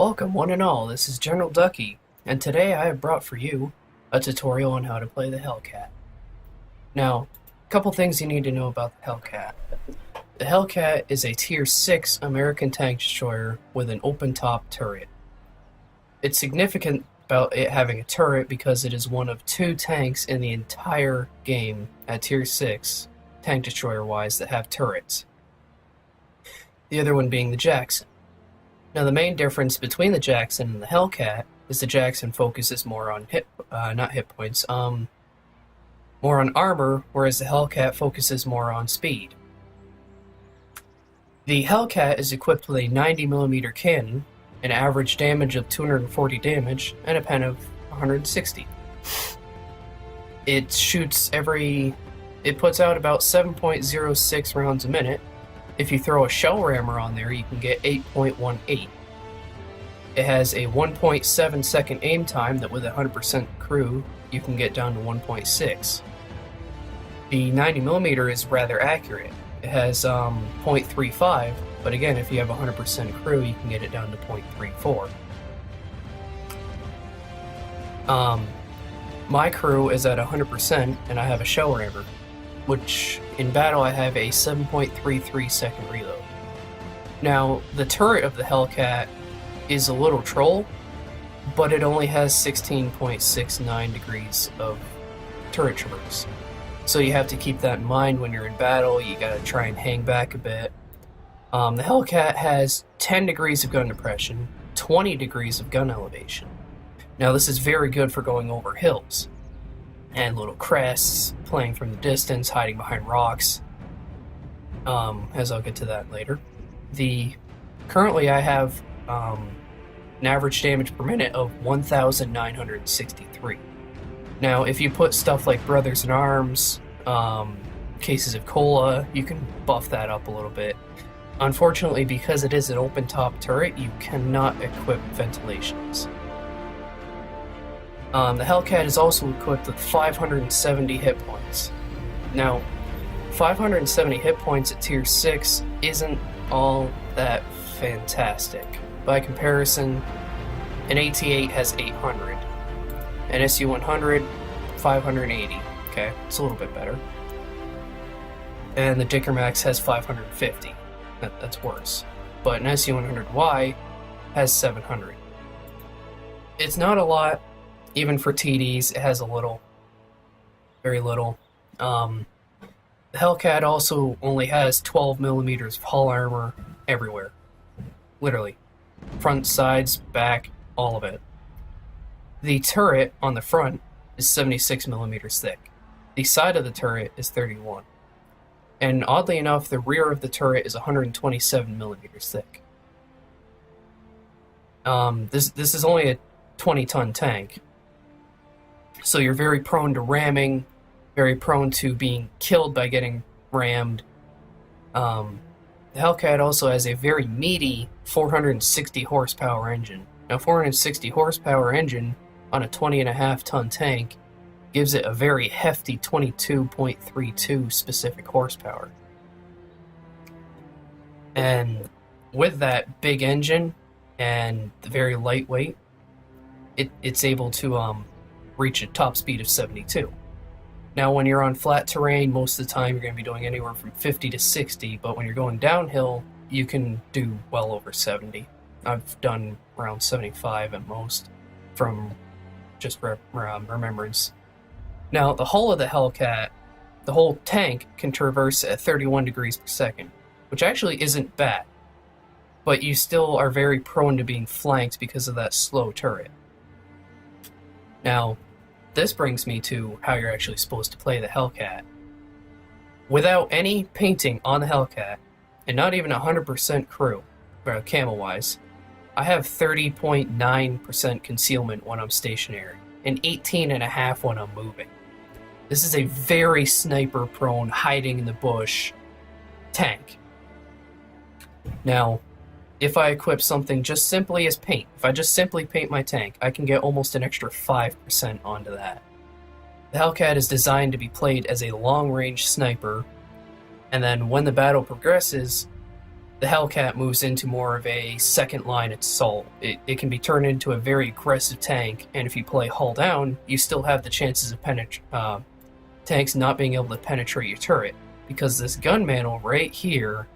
Welcome one and all, this is General Ducky, and today I have brought for you a tutorial on how to play the Hellcat. Now, a couple things you need to know about the Hellcat. The Hellcat is a Tier 6 American tank destroyer with an open-top turret. It's significant about it having a turret because it is one of two tanks in the entire game at Tier 6, tank destroyer-wise, that have turrets. The other one being the Jackson. Now, the main difference between the Jackson and the Hellcat is the Jackson focuses more on more on armor, whereas the Hellcat focuses more on speed. The Hellcat is equipped with a 90mm cannon, an average damage of 240 damage, and a pen of 160. It puts out about 7.06 rounds a minute. If you throw a shell rammer on there, you can get 8.18. It has a 1.7 second aim time that with 100% crew, you can get down to 1.6. The 90mm is rather accurate. It has 0.35, but again, if you have 100% crew, you can get it down to 0.34. My crew is at 100%, and I have a shell rammer, which in battle I have a 7.33 second reload. Now, the turret of the Hellcat is a little troll, but it only has 16.69 degrees of turret traverse. So you have to keep that in mind when you're in battle. You gotta try and hang back a bit. The Hellcat has 10 degrees of gun depression, 20 degrees of gun elevation. Now this is very good for going over hills and little crests, playing from the distance, hiding behind rocks, as I'll get to that later. Currently I have an average damage per minute of 1,963. Now, if you put stuff like Brothers in Arms, cases of cola, you can buff that up a little bit. Unfortunately, because it is an open-top turret, you cannot equip ventilations. The Hellcat is also equipped with 570 hit points. Now, 570 hit points at Tier 6 isn't all that fantastic. By comparison, an AT-8 has 800. An SU-100, 580. Okay, it's a little bit better. And the Dickermax has 550. That's worse. But an SU-100Y has 700. It's not a lot. Even for TDs, it has a little. Very little. The Hellcat also only has 12mm of hull armor everywhere. Literally. Front, sides, back, all of it. The turret on the front is 76mm thick. The side of the turret is 31. And oddly enough, the rear of the turret is 127mm thick. This is only a 20-ton tank. So you're very prone to ramming, very prone to being killed by getting rammed. The Hellcat also has a very meaty 460 horsepower engine. Now, 460 horsepower engine on a 20.5-ton tank gives it a very hefty 22.32 specific horsepower. And with that big engine and the very lightweight, it's able to reach a top speed of 72. Now, when you're on flat terrain, most of the time you're going to be doing anywhere from 50 to 60, but when you're going downhill, you can do well over 70. I've done around 75 at most, from just remembrance. Now, the hull of the Hellcat, the whole tank can traverse at 31 degrees per second, which actually isn't bad, but you still are very prone to being flanked because of that slow turret. Now, this brings me to how you're actually supposed to play the Hellcat. Without any painting on the Hellcat, and not even 100% crew, camo-wise, I have 30.9% concealment when I'm stationary, and 18.5% when I'm moving. This is a very sniper-prone, hiding in the bush tank. Now, if I equip something just simply as paint, if I just simply paint my tank, I can get almost an extra 5% onto that. The Hellcat is designed to be played as a long-range sniper, and then when the battle progresses, the Hellcat moves into more of a second line assault. It can be turned into a very aggressive tank, and if you play hull down, you still have the chances of tanks not being able to penetrate your turret, because this gun mantle right here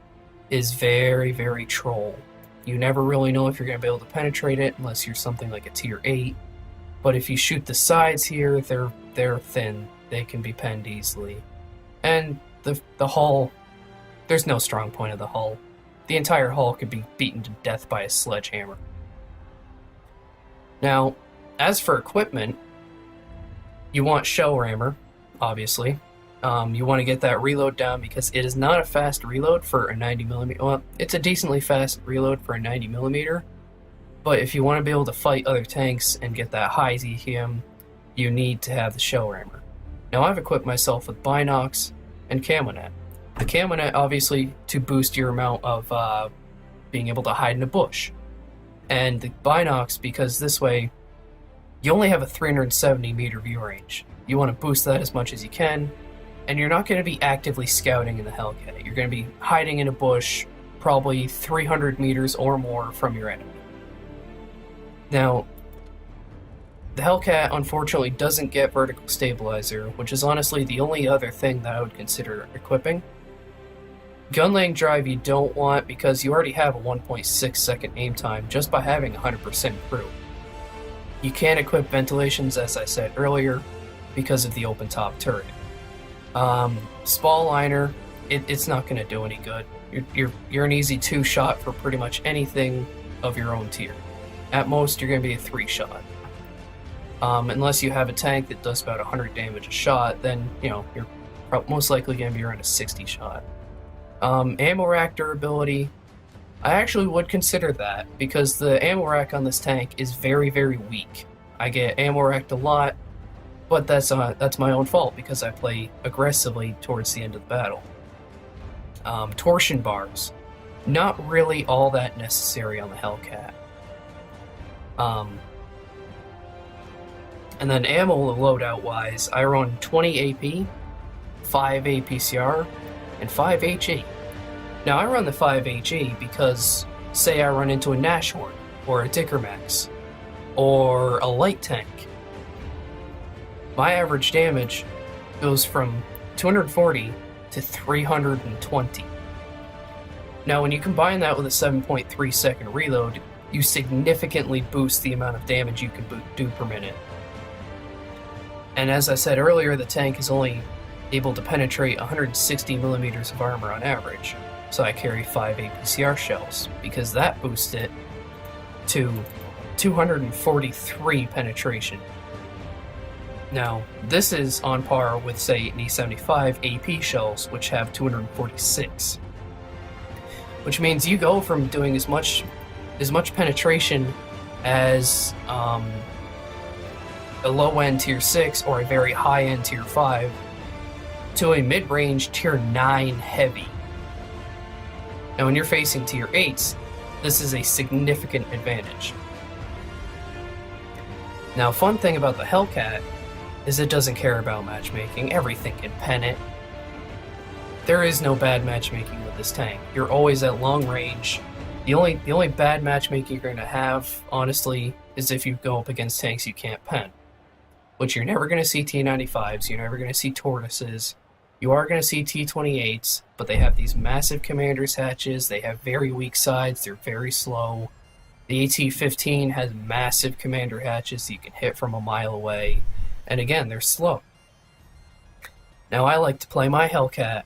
is very, very troll. You never really know if you're going to be able to penetrate it unless you're something like a tier 8. But if you shoot the sides here, they're thin. They can be penned easily. And the hull, there's no strong point of the hull. The entire hull could be beaten to death by a sledgehammer. Now, as for equipment, you want shell rammer, obviously. You want to get that reload down because it is not a fast reload for a 90mm. Well, it's a decently fast reload for a 90mm, but if you want to be able to fight other tanks and get that high TTM, you need to have the shell rammer. Now, I've equipped myself with binocs and camo net. The camo net, obviously, to boost your amount of being able to hide in a bush. And the binocs, because this way, you only have a 370-meter view range. You want to boost that as much as you can, and you're not going to be actively scouting in the Hellcat. You're going to be hiding in a bush probably 300 meters or more from your enemy. Now, the Hellcat unfortunately doesn't get vertical stabilizer, which is honestly the only other thing that I would consider equipping. Gun laying drive you don't want because you already have a 1.6 second aim time just by having 100% crew. You can't equip ventilations, as I said earlier, because of the open top turret. Spall liner, it's not going to do any good. You're an easy 2-shot for pretty much anything of your own tier. At most, you're going to be a 3-shot. Unless you have a tank that does about 100 damage a shot, then you're most likely going to be around a 60-shot. Ammo rack durability, I actually would consider that because the ammo rack on this tank is very, very weak. I get ammo racked a lot, but that's my own fault because I play aggressively towards the end of the battle. Torsion bars, not really all that necessary on the Hellcat. And then ammo loadout wise, I run 20 AP, 5 APCR, and 5 HE. Now I run the 5 HE because, say I run into a Nashorn, or a Dickermax, or a light tank. My average damage goes from 240 to 320. Now when you combine that with a 7.3 second reload, you significantly boost the amount of damage you can do per minute. And as I said earlier, the tank is only able to penetrate 160 millimeters of armor on average, so I carry 5 APCR shells, because that boosts it to 243 penetration. Now, this is on par with, say, an E75 AP shells, which have 246. Which means you go from doing as much penetration as a low-end tier 6 or a very high-end tier 5 to a mid-range tier 9 heavy. Now when you're facing tier 8s, this is a significant advantage. Now, fun thing about the Hellcat is it doesn't care about matchmaking. Everything can pen it. There is no bad matchmaking with this tank. You're always at long range. The only bad matchmaking you're going to have, honestly, is if you go up against tanks you can't pen. Which you're never going to see T-95s, you're never going to see Tortoises. You are going to see T-28s, but they have these massive commander's hatches, they have very weak sides, they're very slow. The AT-15 has massive commander hatches that you can hit from a mile away, and again, they're slow. Now I like to play my Hellcat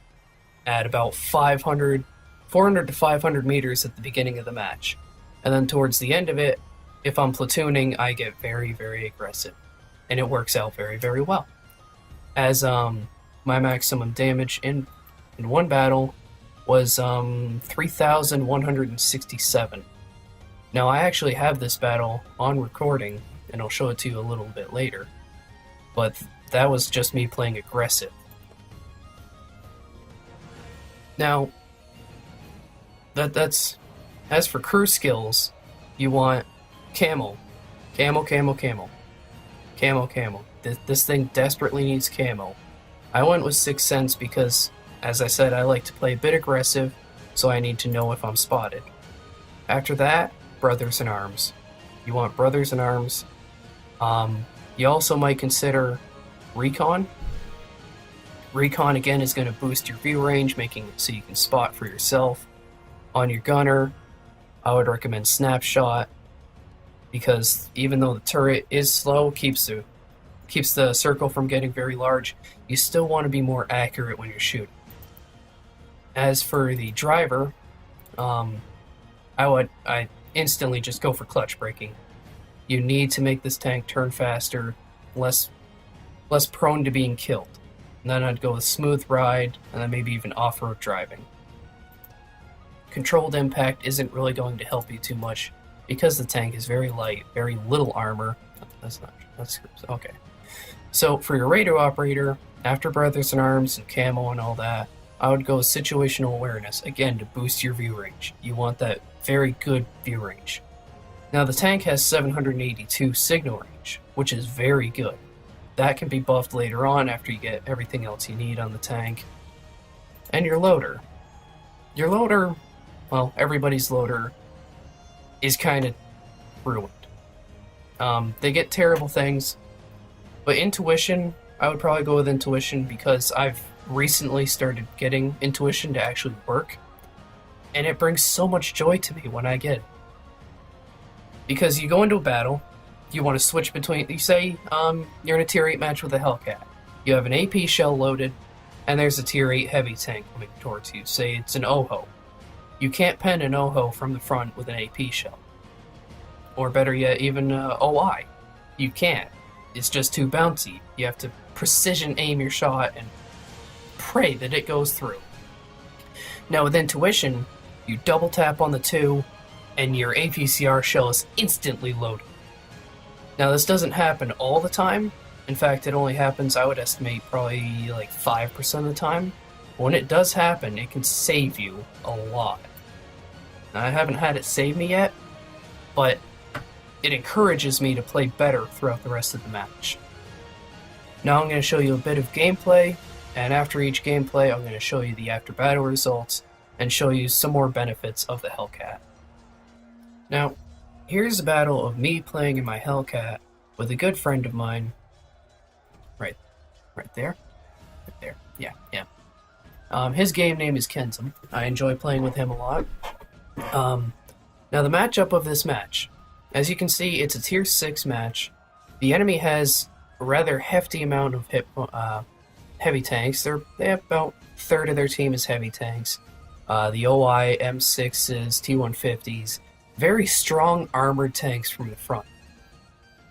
at about 400 to 500 meters at the beginning of the match. And then towards the end of it, if I'm platooning, I get very, very aggressive. And it works out very, very well. As my maximum damage in one battle was 3,167. Now I actually have this battle on recording, and I'll show it to you a little bit later. But that was just me playing aggressive. Now, that's as for crew skills, you want camo. Camo, camo, camo. Camo, camo. This thing desperately needs camo. I went with 6 cents because, as I said, I like to play a bit aggressive, so I need to know if I'm spotted. After that, brothers in arms. You want brothers in arms. You also might consider recon. Recon again is going to boost your view range, making it so you can spot for yourself. On your gunner, I would recommend snapshot, because even though the turret is slow, keeps the circle from getting very large, you still want to be more accurate when you're shooting. As for the driver, I instantly just go for clutch braking. You need to make this tank turn faster, less prone to being killed. And then I'd go with smooth ride, and then maybe even off-road driving. Controlled impact isn't really going to help you too much because the tank is very light, very little armor. That's okay. So for your radio operator, after brothers in arms and camo and all that, I would go with situational awareness, again to boost your view range. You want that very good view range. Now the tank has 782 signal range, which is very good. That can be buffed later on after you get everything else you need on the tank. And your loader. Your loader, well, everybody's loader is kind of ruined. They get terrible things, but intuition, I would probably go with intuition because I've recently started getting intuition to actually work, and it brings so much joy to me when I get it. Because you go into a battle, you want to switch between, you say you're in a tier 8 match with a Hellcat. You have an AP shell loaded, and there's a tier 8 heavy tank coming towards you. Say it's an OHO. You can't pen an OHO from the front with an AP shell. Or better yet, even OI. You can't. It's just too bouncy. You have to precision aim your shot and pray that it goes through. Now with intuition, you double tap on the 2, and your APCR shell is instantly loaded. Now this doesn't happen all the time. In fact, it only happens, I would estimate, probably like 5% of the time. When it does happen, it can save you a lot. Now, I haven't had it save me yet, but it encourages me to play better throughout the rest of the match. Now I'm going to show you a bit of gameplay, and after each gameplay I'm going to show you the after battle results and show you some more benefits of the Hellcat. Now, here's a battle of me playing in my Hellcat with a good friend of mine. Right there? Right there. Yeah. His game name is Kenzum. I enjoy playing with him a lot. Now the matchup of this match. As you can see, it's a tier 6 match. The enemy has a rather hefty amount of heavy tanks. They have about a third of their team is heavy tanks. The OI, M6s, T-150s. Very strong armored tanks from the front.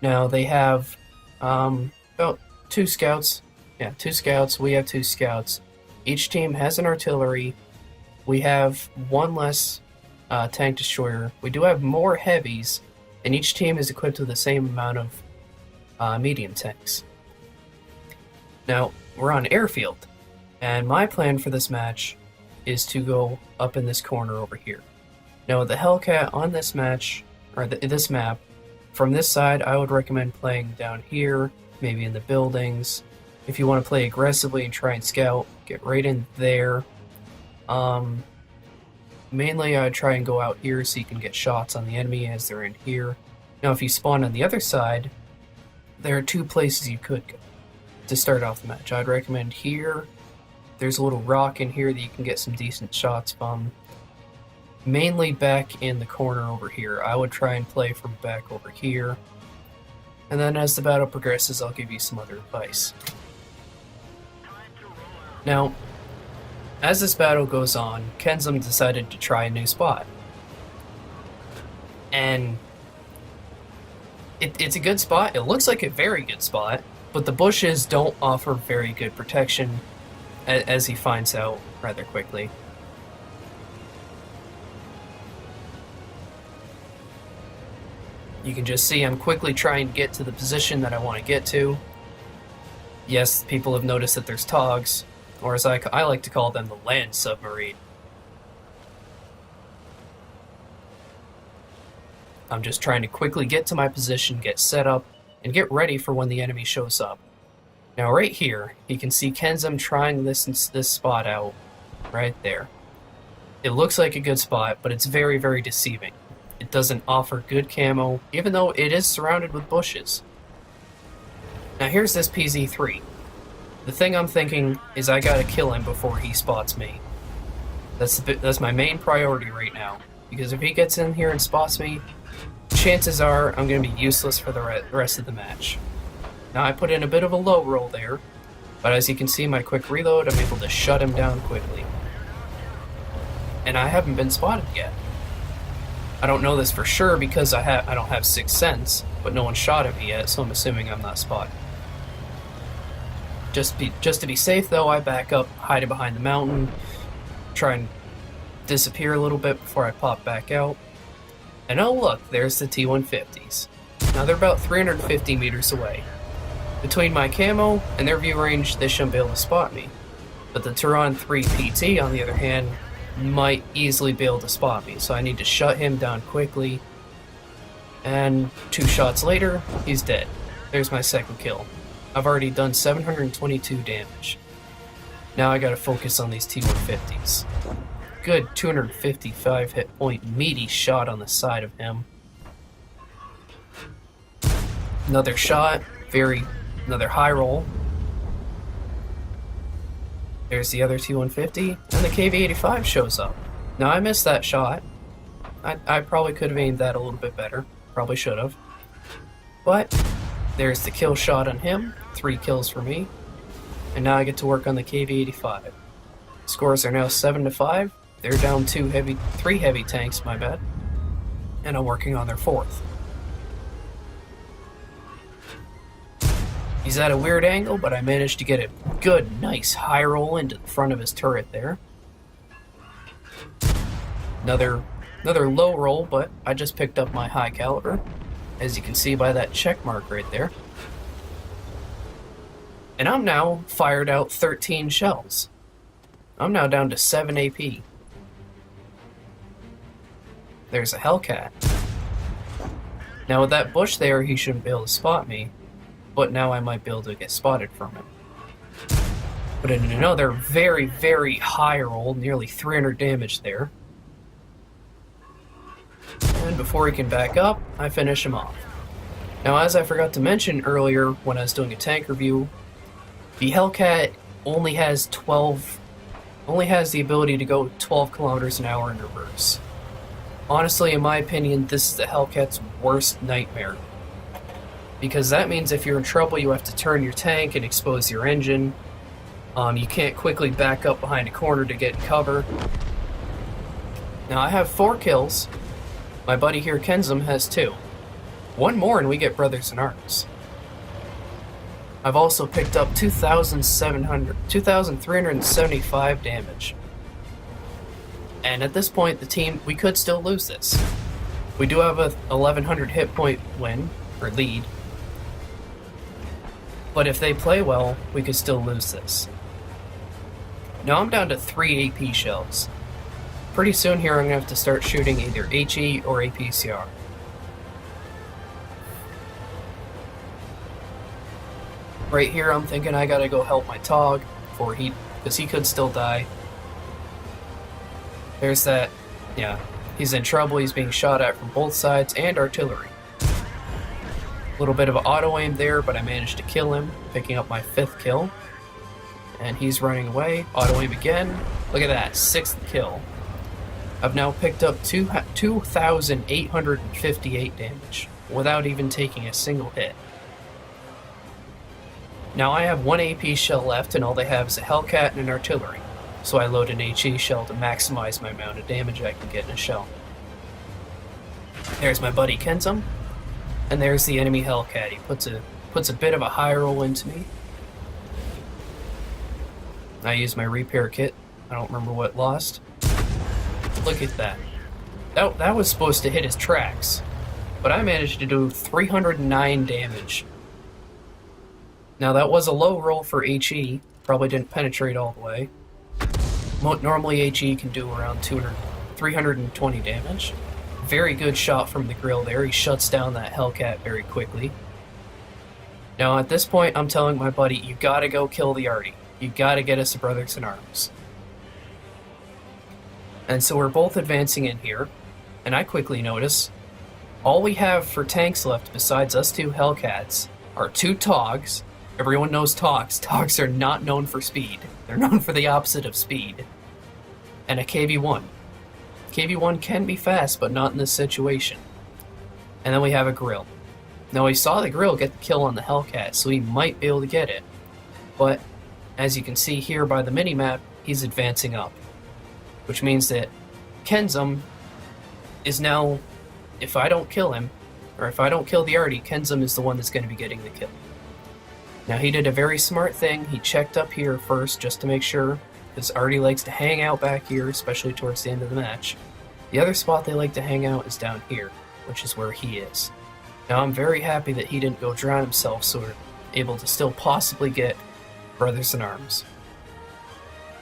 Now they have about 2 scouts. Yeah, 2 scouts. We have 2 scouts. Each team has an artillery. We have 1 less tank destroyer. We do have more heavies, and each team is equipped with the same amount of medium tanks. Now, we're on airfield, and my plan for this match is to go up in this corner over here. Now, with the Hellcat on this match, or this map, from this side, I would recommend playing down here, maybe in the buildings. If you want to play aggressively and try and scout, get right in there. Mainly, I would try and go out here so you can get shots on the enemy as they're in here. Now, if you spawn on the other side, there are 2 places you could go to start off the match. I'd recommend here. There's a little rock in here that you can get some decent shots from. Mainly back in the corner over here. I would try and play from back over here. And then as the battle progresses, I'll give you some other advice. Now, as this battle goes on, Kenzum decided to try a new spot. And it's a good spot. It looks like a very good spot, but the bushes don't offer very good protection, as he finds out rather quickly. You can just see I'm quickly trying to get to the position that I want to get to. Yes, people have noticed that there's togs, or as I like to call them, the land submarine. I'm just trying to quickly get to my position, get set up, and get ready for when the enemy shows up. Now right here, you can see Kenzum trying this spot out, right there. It looks like a good spot, but it's very, very deceiving. It doesn't offer good camo, even though it is surrounded with bushes. Now here's this PZ3. The thing I'm thinking is I gotta kill him before he spots me. That's my main priority right now, because if he gets in here and spots me, chances are I'm going to be useless for the rest of the match. Now I put in a bit of a low roll there, but as you can see my quick reload, I'm able to shut him down quickly. And I haven't been spotted yet. I don't know this for sure because I don't have Sixth Sense, but no one shot at me yet, so I'm assuming I'm not spotted. Just to be safe though, I back up, hide it behind the mountain, try and disappear a little bit before I pop back out. And oh look, there's the T-150s. Now they're about 350 meters away. Between my camo and their view range, they shouldn't be able to spot me. But the Turan 3 PT, on the other hand, might easily be able to spot me, so I need to shut him down quickly. And 2 shots later, he's dead. There's my second kill. I've already done 722 damage. Now I gotta focus on these T-150s. Good 255 hit point meaty shot on the side of him. Another shot, another high roll. There's the other T-150, and the KV-85 shows up. Now I missed that shot. I probably could have aimed that a little bit better. Probably should have. But there's the kill shot on him. 3 kills for me. And now I get to work on the KV-85. Scores are now 7-5. They're down 3 heavy tanks, my bad. And I'm working on their 4th. He's at a weird angle, but I managed to get a good, nice high roll into the front of his turret there. Another low roll, but I just picked up my high caliber, as you can see by that check mark right there. And I'm now fired out 13 shells. I'm now down to 7 AP. There's a Hellcat. Now with that bush there, he shouldn't be able to spot me, but now I might be able to get spotted from him. But in another very, very high roll, nearly 300 damage there. And before he can back up, I finish him off. Now as I forgot to mention earlier when I was doing a tank review, the Hellcat only has the ability to go 12 kilometers an hour in reverse. Honestly, in my opinion, this is the Hellcat's worst nightmare. Because that means if you're in trouble, you have to turn your tank and expose your engine. You can't quickly back up behind a corner to get cover. Now I have 4 kills. My buddy here, Kenzum, has 2. 1 more and we get brothers in arms. I've also picked up 2,375 damage. And at this point, the team, we could still lose this. We do have a 1,100 hit point win, or lead. But if they play well, we could still lose this. Now I'm down to 3 AP shells. Pretty soon here I'm going to have to start shooting either HE or APCR. Right here I'm thinking I gotta go help my Tog because he could still die. There's that, yeah, he's in trouble, he's being shot at from both sides and artillery. A little bit of auto aim there, but I managed to kill him, picking up my 5th kill. And he's running away, auto aim again, look at that, 6th kill. I've now picked up 2,858 damage, without even taking a single hit. Now I have 1 AP shell left and all they have is a Hellcat and an artillery, so I load an HE shell to maximize my amount of damage I can get in a shell. There's my buddy Kenzum, and there's the enemy Hellcat. He puts a bit of a high roll into me. I use my repair kit. I don't remember what lost. Look at that. That was supposed to hit his tracks, but I managed to do 309 damage. Now that was a low roll for HE, probably didn't penetrate all the way. Normally HE can do around 320 damage. Very good shot from the grill there, he shuts down that Hellcat very quickly. Now at this point I'm telling my buddy, you gotta go kill the Artie. You gotta get us the brothers in arms. And so we're both advancing in here, and I quickly notice all we have for tanks left besides us two Hellcats are two Togs. Everyone knows Togs. Togs are not known for speed. They're known for the opposite of speed. And a KV-1. KV-1 can be fast, but not in this situation. And then we have a Grill. Now we saw the Grill get the kill on the Hellcat, so he might be able to get it. But, as you can see here by the minimap, he's advancing up. Which means that Kenzum is now, if I don't kill him, or if I don't kill the Artie, Kenzum is the one that's going to be getting the kill. Now he did a very smart thing. He checked up here first just to make sure, because Artie likes to hang out back here, especially towards the end of the match. The other spot they like to hang out is down here, which is where he is. Now I'm very happy that he didn't go drown himself, so we're able to still possibly get Brothers in Arms.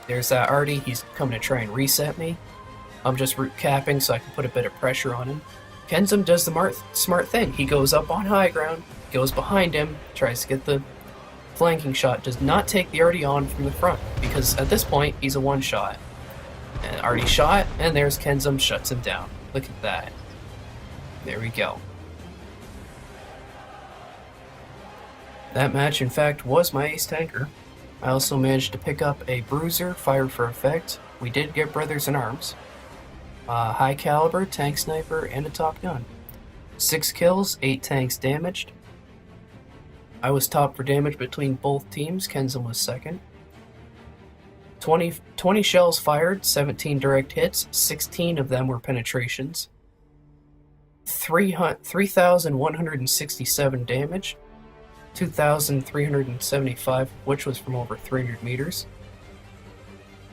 There's that Artie. He's coming to try and reset me. I'm just root capping so I can put a bit of pressure on him. Kenzum does the smart thing. He goes up on high ground, goes behind him, tries to get the flanking shot, does not take the Artie on from the front, because at this point, he's a one-shot. And Artie shot, and there's Kenzum, shuts him down. Look at that. There we go. That match, in fact, was my ace tanker. I also managed to pick up a Bruiser, Fire for Effect. We did get Brothers in Arms. High Caliber, Tank Sniper, and a Top Gun. 6 kills, 8 tanks damaged. I was top for damage between both teams. Kenzum was second. 20 shells fired, 17 direct hits, 16 of them were penetrations. 3,167 damage, 2,375 which was from over 300 meters.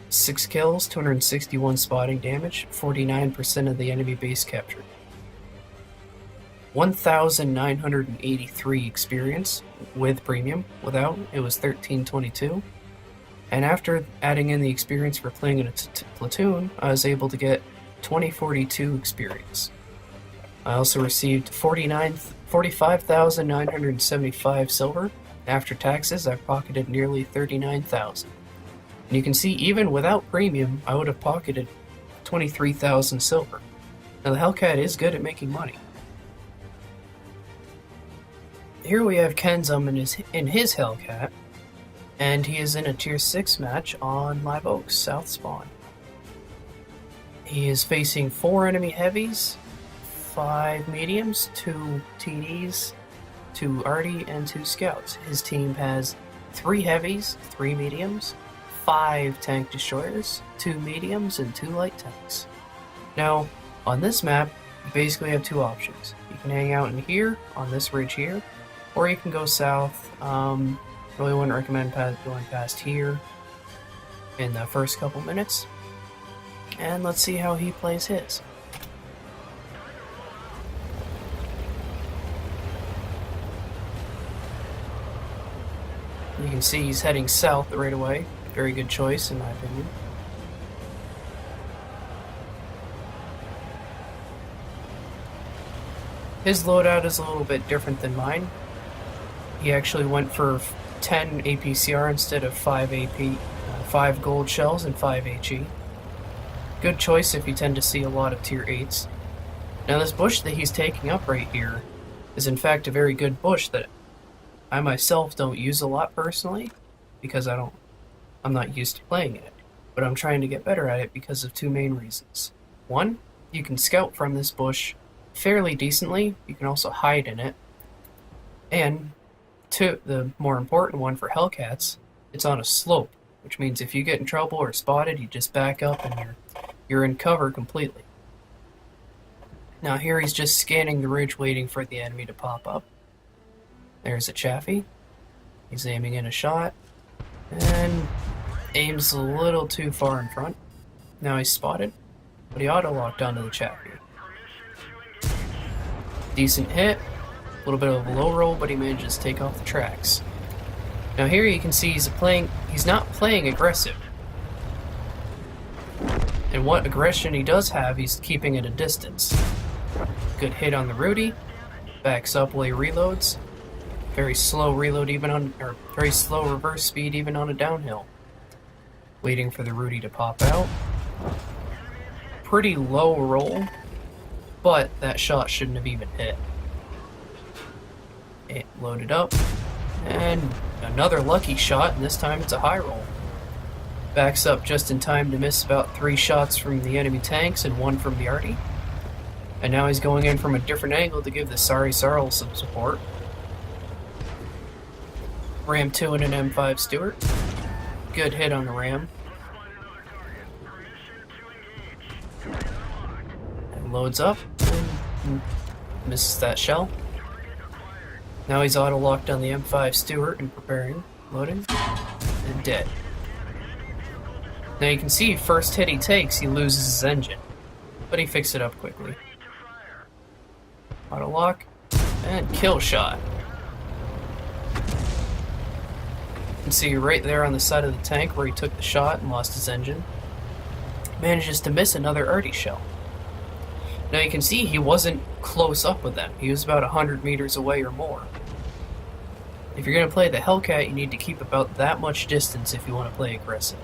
6 kills, 261 spotting damage, 49% of the enemy base captured. 1,983 experience with premium. Without, it was 1,322. And after adding in the experience for playing in a platoon, I was able to get 2042 experience. I also received 45,975 silver. After taxes, I pocketed nearly 39,000. And you can see, even without premium, I would have pocketed 23,000 silver. Now the Hellcat is good at making money. Here we have Kenzum in his Hellcat, and he is in a Tier 6 match on Live Oaks, South Spawn. He is facing 4 enemy heavies, 5 mediums, 2 TDs, 2 Artie, and 2 scouts. His team has 3 heavies, 3 mediums, 5 tank destroyers, 2 mediums, and 2 light tanks. Now, on this map, you basically have 2 options. You can hang out in here, on this ridge here, or you can go south. Really wouldn't recommend going past here in the first couple minutes. And let's see how he plays his. You can see he's heading south right away. Very good choice, in my opinion. His loadout is a little bit different than mine. He actually went for 10 APCR instead of 5 AP, 5 gold shells and 5 HE. Good choice if you tend to see a lot of Tier 8s. Now this bush that he's taking up right here is in fact a very good bush that I myself don't use a lot personally, because I'm not used to playing it, but I'm trying to get better at it because of 2 main reasons. One, you can scout from this bush fairly decently. You can also hide in it. And 2, the more important one for Hellcats, it's on a slope, which means if you get in trouble or spotted, you just back up and you're in cover completely. Now here he's just scanning the ridge, waiting for the enemy to pop up. There's a Chaffee. He's aiming in a shot, and aims a little too far in front. Now he's spotted, but he auto-locked onto the Chaffee. Decent hit, a little bit of a low roll, but he manages to take off the tracks. Now here you can see he's not playing aggressive. And what aggression he does have, he's keeping at a distance. Good hit on the Rudy, backs up while he reloads. Very slow reload or very slow reverse speed even on a downhill. Waiting for the Rudy to pop out. pretty low roll, but that shot shouldn't have even hit. It loaded up, and another lucky shot, and this time it's a high roll. Backs up just in time to miss about 3 shots from the enemy tanks and 1 from the arty. And now he's going in from a different angle to give the Sorry Sarl some support. Ram 2 and an M5 Stuart. Good hit on the Ram. And loads up and misses that shell. Now he's auto-locked on the M5 Stuart and preparing, loading, and dead. Now you can see first hit he takes, he loses his engine, but he fixed it up quickly. Auto-lock, and kill shot. You can see right there on the side of the tank where he took the shot and lost his engine. Manages to miss another arty shell. Now you can see he wasn't close up with them. He was about 100 meters away or more. If you're going to play the Hellcat, you need to keep about that much distance if you want to play aggressive.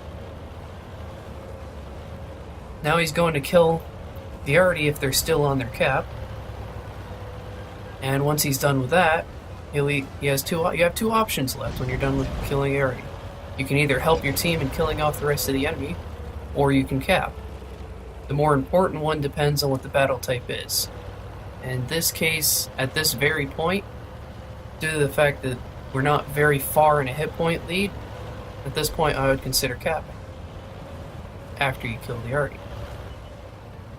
Now he's going to kill the arty if they're still on their cap. And once he's done with that, you have 2 options left when you're done with killing the arty. You can either help your team in killing off the rest of the enemy, or you can cap. The more important one depends on what the battle type is. In this case, at this very point, due to the fact that we're not very far in a hit point lead, at this point I would consider capping. After you kill the arty.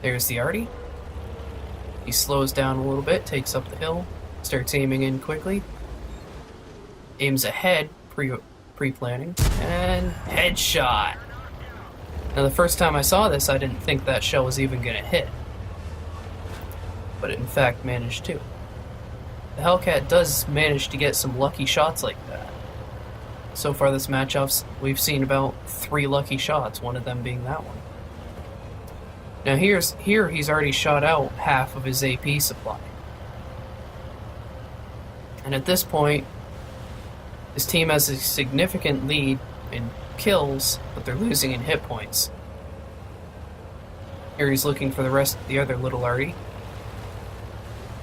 There's the arty. He slows down a little bit, takes up the hill, starts aiming in quickly. Aims ahead, pre-planning, and headshot! Now the first time I saw this, I didn't think that shell was even going to hit. But it in fact managed to. The Hellcat does manage to get some lucky shots like that. So far this matchup, we've seen about 3 lucky shots, one of them being that one. Now here he's already shot out half of his AP supply. And at this point, his team has a significant lead in kills, but they're losing in hit points. Here he's looking for the other little arty.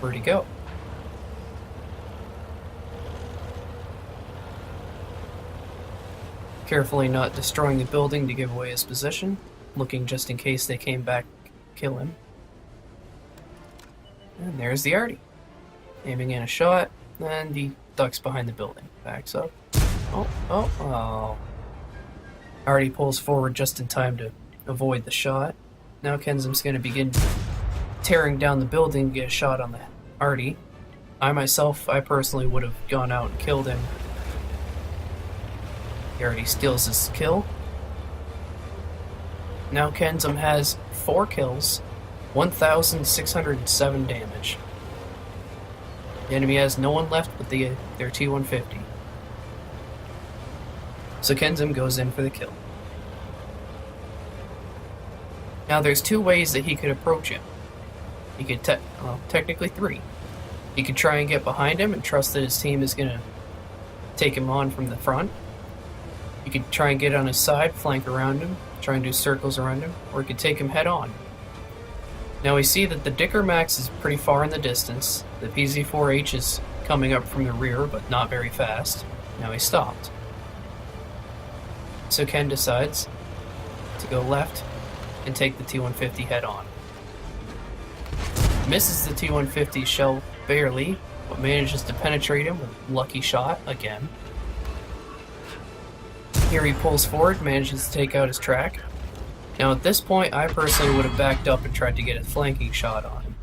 Where'd he go? Carefully not destroying the building to give away his position, looking just in case they came back to kill him. And there's the arty. Aiming in a shot, and he ducks behind the building. Backs up. Oh. Arty pulls forward just in time to avoid the shot. Now Kenzum's going to begin tearing down the building to get a shot on the arty. I personally would have gone out and killed him. He already steals his kill. Now Kenzum has 4 kills, 1,607 damage. The enemy has no one left but their T-150. So Kenzum goes in for the kill. Now there's 2 ways that he could approach him. He could, technically 3. He could try and get behind him and trust that his team is going to take him on from the front. He could try and get on his side, flank around him, try and do circles around him, or he could take him head on. Now we see that the Dicker Max is pretty far in the distance. The PZ-4H is coming up from the rear, but not very fast. Now he's stopped. So Ken decides to go left and take the T-150 head on. Misses the T-150 shell barely, but manages to penetrate him with a lucky shot again. Here he pulls forward, manages to take out his track. Now at this point, I personally would have backed up and tried to get a flanking shot on him.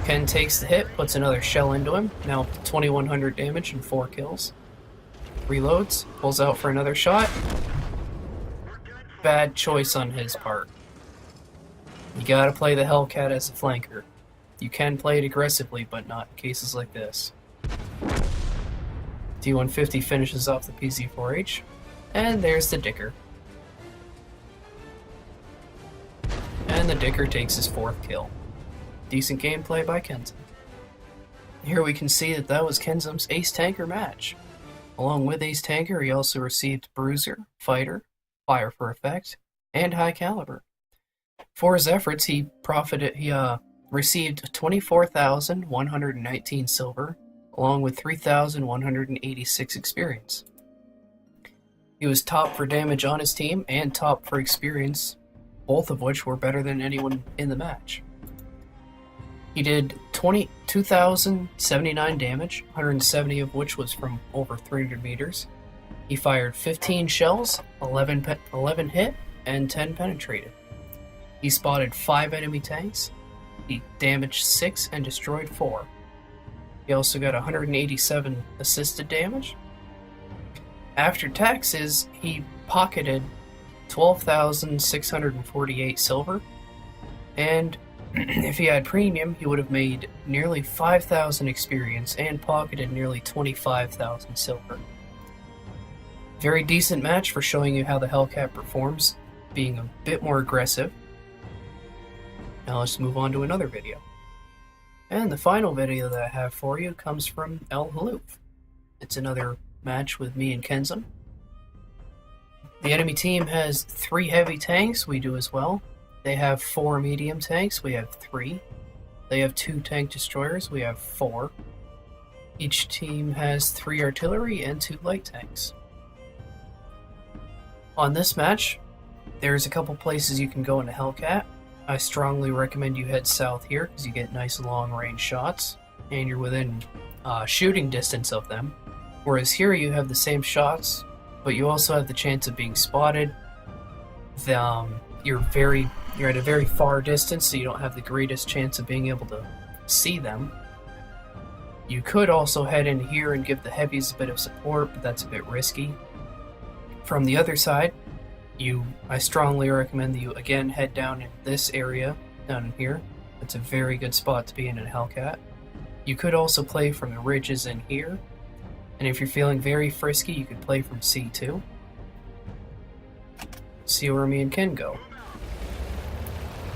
Ken takes the hit, puts another shell into him, now 2,100 damage and 4 kills. Reloads, pulls out for another shot. Bad choice on his part. You gotta play the Hellcat as a flanker. You can play it aggressively, but not in cases like this. T-150 finishes off the PZ-4H, and there's the Dicker. And the Dicker takes his 4th kill. Decent gameplay by Kenzum. Here we can see that was Kenzum's Ace Tanker match. Along with Ace Tanker, he also received Bruiser, Fighter, Fire for Effect, and High Caliber. For his efforts, he received 24,119 silver, along with 3,186 experience. He was top for damage on his team and top for experience, both of which were better than anyone in the match. He did 2,079 damage, 170 of which was from over 300 meters. He fired 15 shells, 11 hit, and 10 penetrated. He spotted 5 enemy tanks. He damaged 6 and destroyed 4. He also got 187 assisted damage. After taxes, he pocketed 12,648 silver, and if he had premium, he would have made nearly 5,000 experience and pocketed nearly 25,000 silver. Very decent match for showing you how the Hellcat performs, being a bit more aggressive. Now let's move on to another video. And the final video that I have for you comes from El Haloof. It's another match with me and Kenzum. The enemy team has 3 heavy tanks, we do as well. They have 4 medium tanks, we have 3. They have 2 tank destroyers, we have 4. Each team has 3 artillery and 2 light tanks. On this match, there's a couple places you can go in a Hellcat. I strongly recommend you head south here because you get nice long range shots and you're within shooting distance of them. Whereas here you have the same shots, but you also have the chance of being spotted. You're at a very far distance, so you don't have the greatest chance of being able to see them. You could also head in here and give the heavies a bit of support, but that's a bit risky. From the other side, I strongly recommend that you again head down in this area, down in here. It's a very good spot to be in a Hellcat. You could also play from the ridges in here, and if you're feeling very frisky, you could play from C2. See where me and Ken go.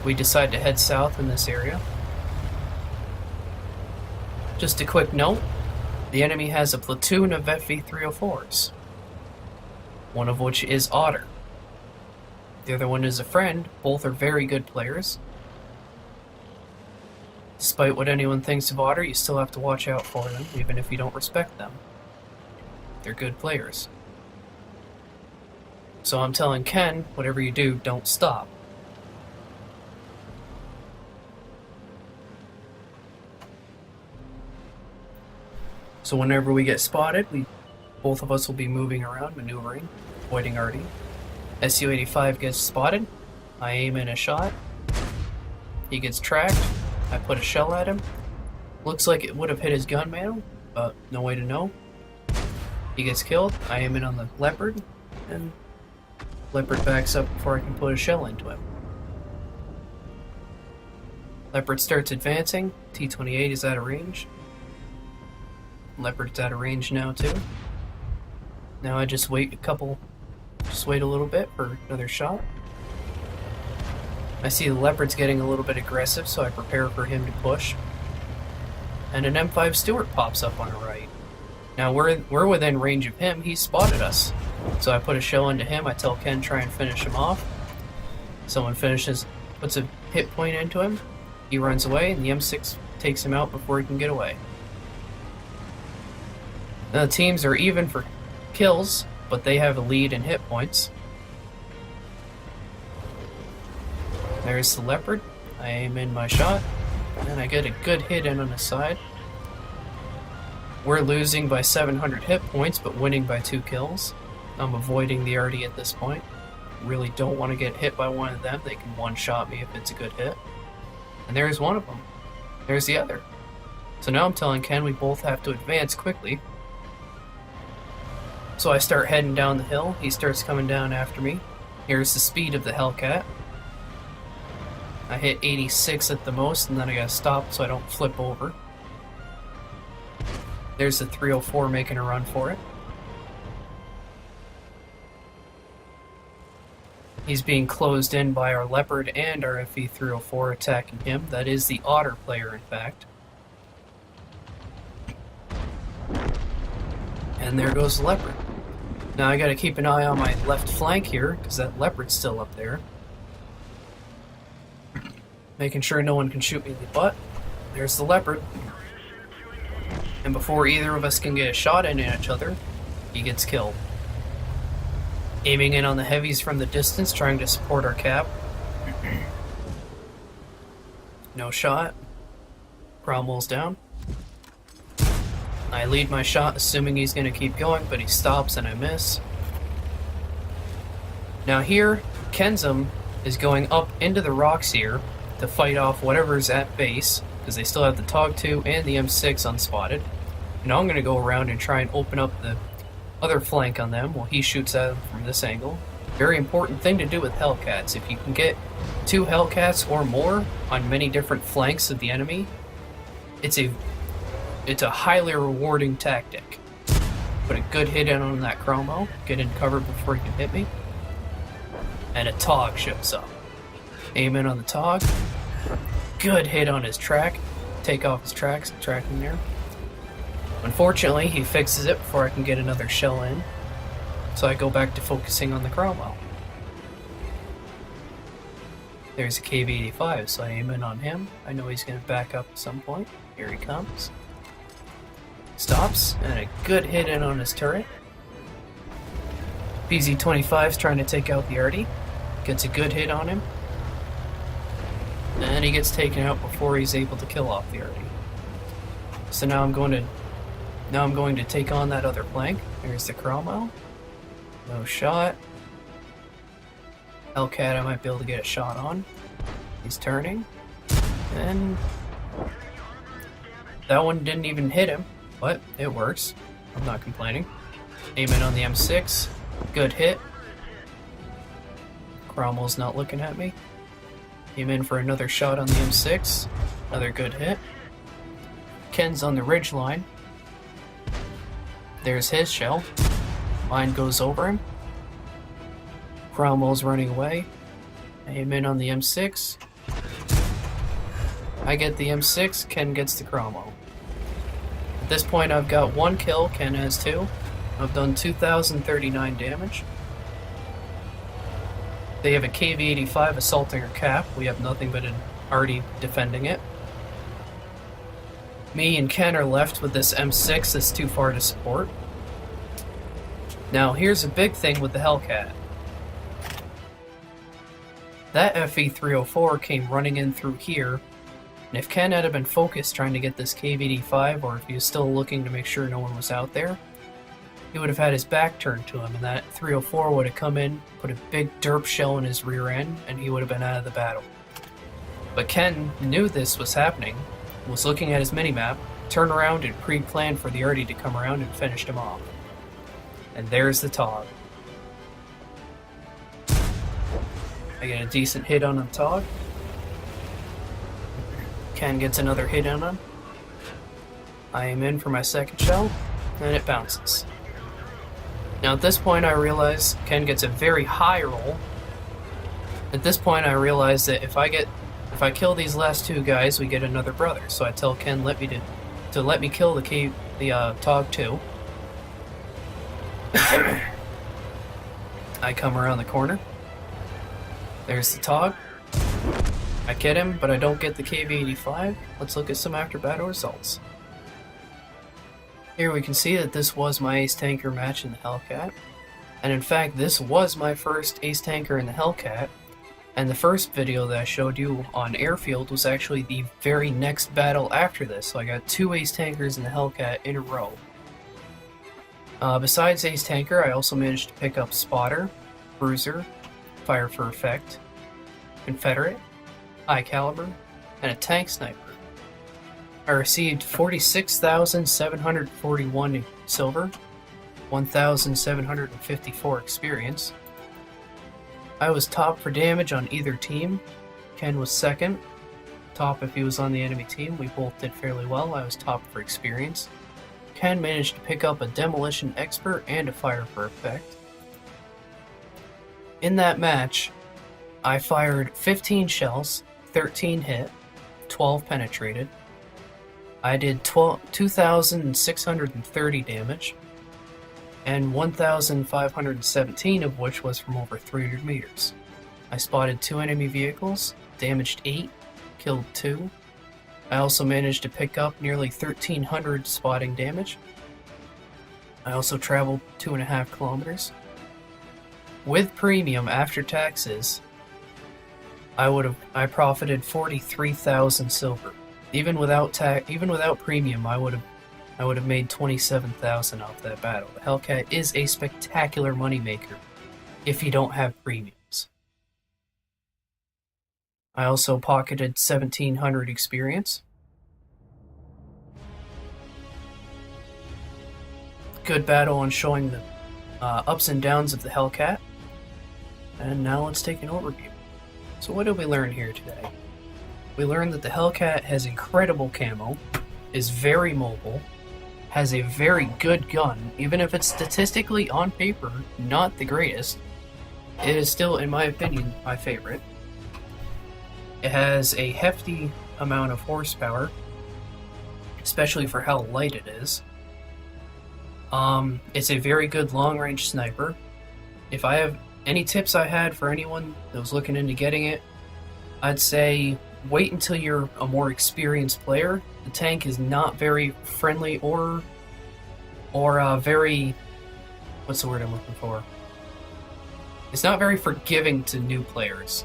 We decide to head south in this area. Just a quick note, the enemy has a platoon of FV-304s, one of which is Otter. The other one is a friend. Both are very good players. Despite what anyone thinks of Otter, you still have to watch out for them, even if you don't respect them. They're good players. So I'm telling Ken, whatever you do, don't stop. So whenever we get spotted, both of us will be moving around, maneuvering, avoiding Artie. SU-85 gets spotted. I aim in a shot. He gets tracked. I put a shell at him. Looks like it would have hit his gun mantle, but no way to know. He gets killed. I aim in on the Leopard, and Leopard backs up before I can put a shell into him. Leopard starts advancing. T-28 is out of range. Leopard's out of range now too. Now I just wait a little bit for another shot. I see the Leopard's getting a little bit aggressive, so I prepare for him to push. And an M5 Stuart pops up on the right. Now we're within range of him, he's spotted us. So I put a shell into him, I tell Ken try and finish him off. Someone puts a hit point into him, he runs away, and the M6 takes him out before he can get away. Now the teams are even for kills, but they have a lead in hit points. There's the Leopard. I aim in my shot, and I get a good hit in on the side. We're losing by 700 hit points, but winning by 2 kills. I'm avoiding the Artie at this point. Really don't want to get hit by one of them. They can one-shot me if it's a good hit. And there's one of them. There's the other. So now I'm telling Ken we both have to advance quickly. So I start heading down the hill. He starts coming down after me. Here's the speed of the Hellcat. I hit 86 at the most, and then I gotta stop so I don't flip over. There's the 304 making a run for it. He's being closed in by our Leopard and our FV-304 attacking him. That is the Otter player, in fact. And there goes the Leopard. Now I gotta keep an eye on my left flank here, because that Leopard's still up there. making sure no one can shoot me in the butt. There's the leopard. And before either of us can get a shot in at each other, he gets killed. Aiming in on the heavies from the distance, trying to support our cap. No shot. Cromwell's down. I lead my shot, assuming he's going to keep going, but he stops and I miss. Now here, Kenzum is going up into the rocks here to fight off whatever's at base, because they still have the TOG 2 and the M6 unspotted. And now I'm going to go around and try and open up the other flank on them while he shoots at them from this angle. Very important thing to do with Hellcats. If you can get 2 Hellcats or more on many different flanks of the enemy, it's a highly rewarding tactic. Put a good hit in on that Chromo, get in cover before he can hit me, and a TOG shows up. Aim in on the TOG, good hit on his track, take off his tracking there. Unfortunately, he fixes it before I can get another shell in, so I go back to focusing on the Chromo. There's a KV-85, so I aim in on him. I know he's going to back up at some point. Here he comes. Stops, and a good hit in on his turret. PZ-25's trying to take out the Arty. Gets a good hit on him. And he gets taken out before he's able to kill off the Arty. So now I'm going to take on that other flank. There's the Chromo. No shot. Hellcat I might be able to get a shot on. He's turning. And that one didn't even hit him, but it works. I'm not complaining. Aim in on the M6. Good hit. Cromwell's not looking at me. Aim in for another shot on the M6. Another good hit. Ken's on the ridge line. There's his shell. Mine goes over him. Cromwell's running away. Aim in on the M6. I get the M6, Ken gets the Cromwell. At this point I've got 1 kill, Ken has 2. I've done 2,039 damage. They have a KV-85 assaulting our cap. We have nothing but an Arty defending it. Me and Ken are left with this M6 that's too far to support. Now here's a big thing with the Hellcat. That FE-304 came running in through here, and if Ken had been focused trying to get this KV-85, or if he was still looking to make sure no one was out there, he would have had his back turned to him, and that 304 would have come in, put a big derp shell in his rear end, and he would have been out of the battle. But Ken knew this was happening, was looking at his minimap, turned around and pre-planned for the Arty to come around and finished him off. And there's the TOG. I get a decent hit on the TOG. Ken gets another hit on him. I am in for my second shell, and it bounces. Now at this point I realize Ken gets a very high roll. At this point I realize that if I kill these last 2 guys, we get another brother. So I tell Ken to let me kill the TOG 2. I come around the corner. There's the TOG. I get him, but I don't get the KV-85. Let's look at some after battle results. Here we can see that this was my ace tanker match in the Hellcat. And in fact, this was my first ace tanker in the Hellcat. And the first video that I showed you on Airfield was actually the very next battle after this. So I got 2 ace tankers in the Hellcat in a row. Besides ace tanker, I also managed to pick up spotter, bruiser, fire for effect, Confederate, high caliber, and a tank sniper. I received 46,741 silver, 1,754 experience. I was top for damage on either team. Ken was second. Top if he was on the enemy team. We both did fairly well. I was top for experience. Ken managed to pick up a demolition expert and a fire for effect. In that match, I fired 15 shells, 13 hit, 12 penetrated. I did 2,630 damage, and 1,517 of which was from over 300 meters. I spotted 2 enemy vehicles, damaged 8, killed 2. I also managed to pick up nearly 1,300 spotting damage. I also traveled 2.5 kilometers. With premium after taxes, I profited 43,000 silver. Even without premium, I would have made 27,000 off that battle. The Hellcat is a spectacular moneymaker if you don't have premiums. I also pocketed 1,700 experience. Good battle on showing the ups and downs of the Hellcat. And now let's take an overview. So what did we learn here today? We learned that the Hellcat has incredible camo, is very mobile, has a very good gun, even if it's statistically on paper not the greatest. It is still, in my opinion, my favorite. It has a hefty amount of horsepower, especially for how light it is. It's a very good long-range sniper. If I have any tips I had for anyone that was looking into getting it, I'd say wait until you're a more experienced player. The tank is not very friendly or very, what's the word I'm looking for? It's not very forgiving to new players.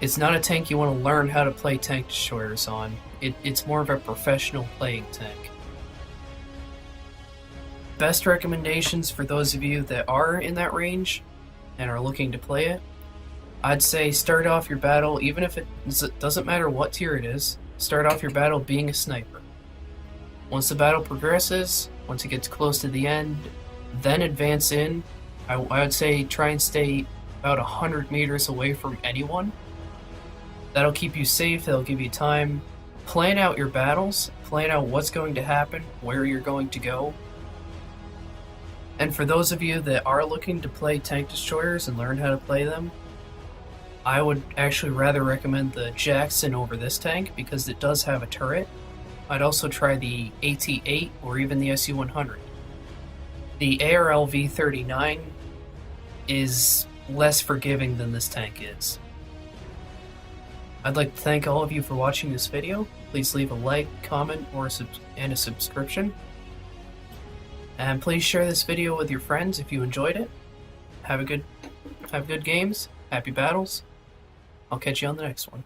It's not a tank you want to learn how to play tank destroyers on. It's more of a professional playing tank. Best recommendations for those of you that are in that range and are looking to play it, I'd say start off your battle, even if it doesn't matter what tier it is, start off your battle being a sniper. Once the battle progresses, once it gets close to the end, then advance in. I would say try and stay about 100 meters away from anyone. That'll keep you safe, that'll give you time. Plan out your battles, plan out what's going to happen, where you're going to go. And for those of you that are looking to play tank destroyers and learn how to play them, I would actually rather recommend the Jackson over this tank because it does have a turret. I'd also try the AT-8 or even the SU-100. The ARL-V39 is less forgiving than this tank is. I'd like to thank all of you for watching this video. Please leave a like, comment, and a subscription. And please share this video with your friends if you enjoyed it. Have good games, happy battles. I'll catch you on the next one.